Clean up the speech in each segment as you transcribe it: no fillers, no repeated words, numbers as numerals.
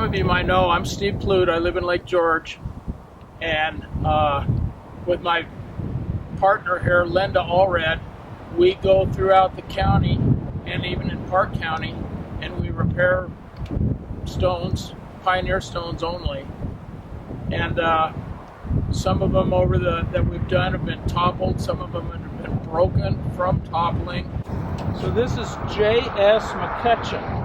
of you might know, I'm Steve Plute. I live in Lake George, and with my partner here, Linda Allred, we go throughout the county and even in Park County, and we repair stones, pioneer stones only. And some of them that we've done have been toppled. Some of them have been broken from toppling. So this is J.S. McCutcheon.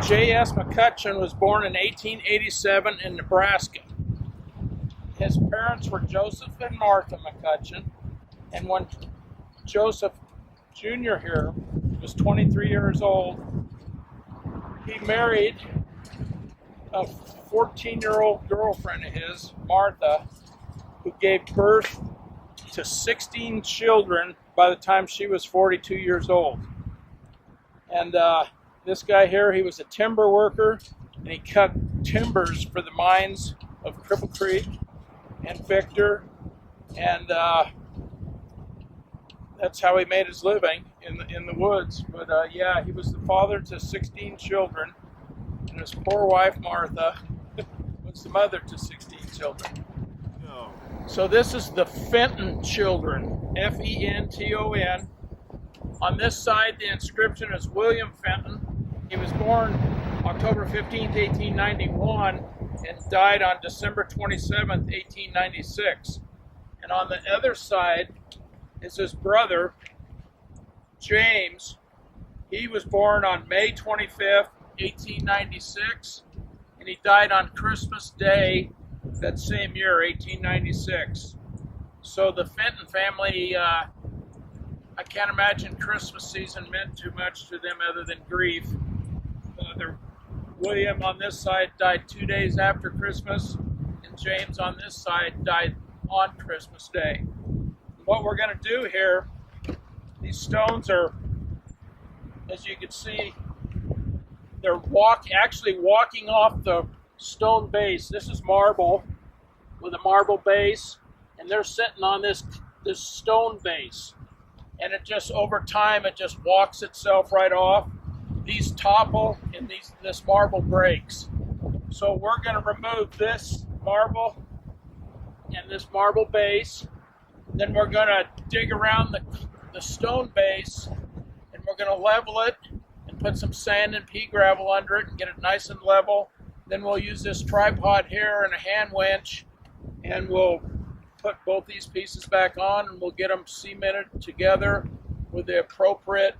J.S. McCutcheon was born in 1887 in Nebraska. His parents were Joseph and Martha McCutcheon, and when Joseph Jr. here was 23 years old, he married a 14-year-old girlfriend of his, Martha, who gave birth to 16 children by the time she was 42 years old. And this guy here, he was a timber worker, and he cut timbers for the mines of Cripple Creek and Victor, and that's how he made his living in the woods. But yeah, he was the father to 16 children, and his poor wife Martha was the mother to 16 children. No. So this is the Fenton children, F-E-N-T-O-N. On this side, the inscription is William Fenton. He was born October 15th, 1891, and died on December 27th, 1896. And on the other side is his brother, James. He was born on May 25th, 1896, and he died on Christmas Day that same year, 1896. So the Fenton family, I can't imagine Christmas season meant too much to them other than grief. William on this side died 2 days after Christmas, and James on this side died on Christmas Day. What we're going to do here, these stones are, as you can see, they're actually walking off the stone base. This is marble with a marble base, and they're sitting on this stone base. And it just, over time, it just walks itself right off. These topple and this marble breaks. So we're going to remove this marble and this marble base. Then we're going to dig around the stone base, and we're going to level it and put some sand and pea gravel under it and get it nice and level. Then we'll use this tripod here and a hand winch, and we'll put both these pieces back on, and we'll get them cemented together with the appropriate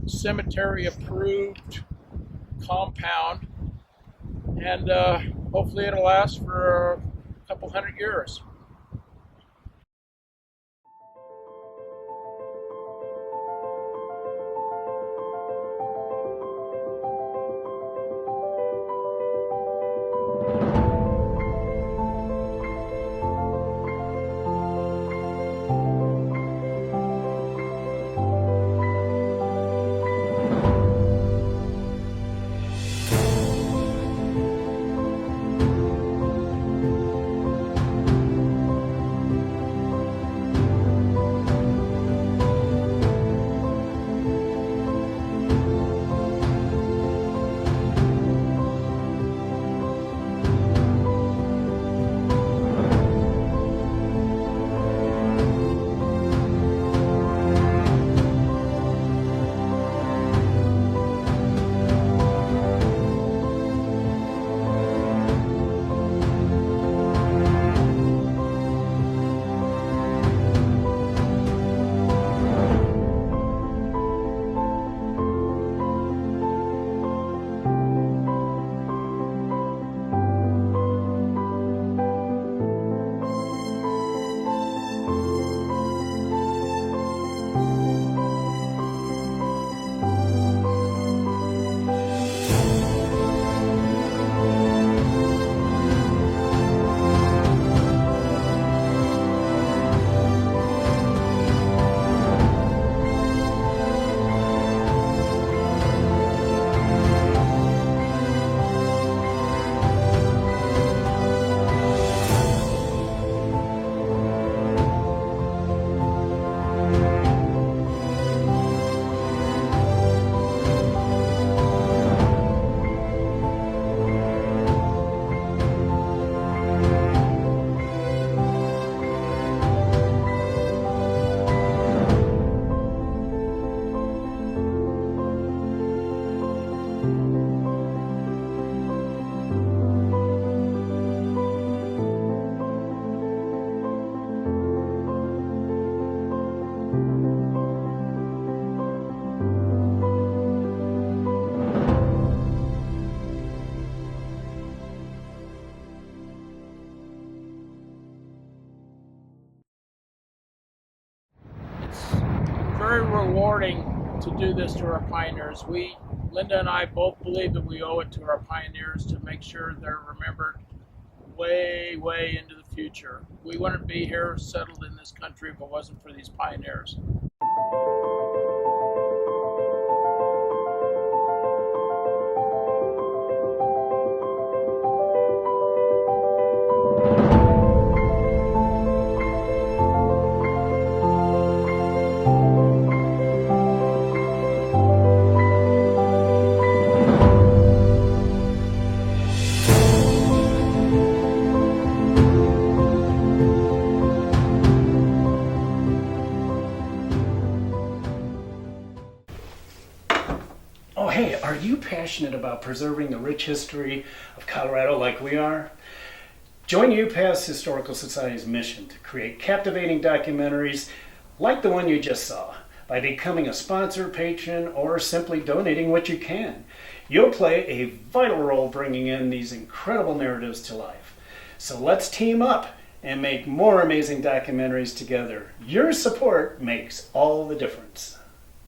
cemetery approved compound, and hopefully it'll last for a couple hundred years. rewarding to do this to our pioneers. Linda and I both believe that we owe it to our pioneers to make sure they're remembered way, way into the future. We wouldn't be here settled in this country if it wasn't for these pioneers. Oh, hey, are you passionate about preserving the rich history of Colorado like we are? Join UPass Historical Society's mission to create captivating documentaries like the one you just saw by becoming a sponsor, patron, or simply donating what you can. You'll play a vital role bringing in these incredible narratives to life. So let's team up and make more amazing documentaries together. Your support makes all the difference.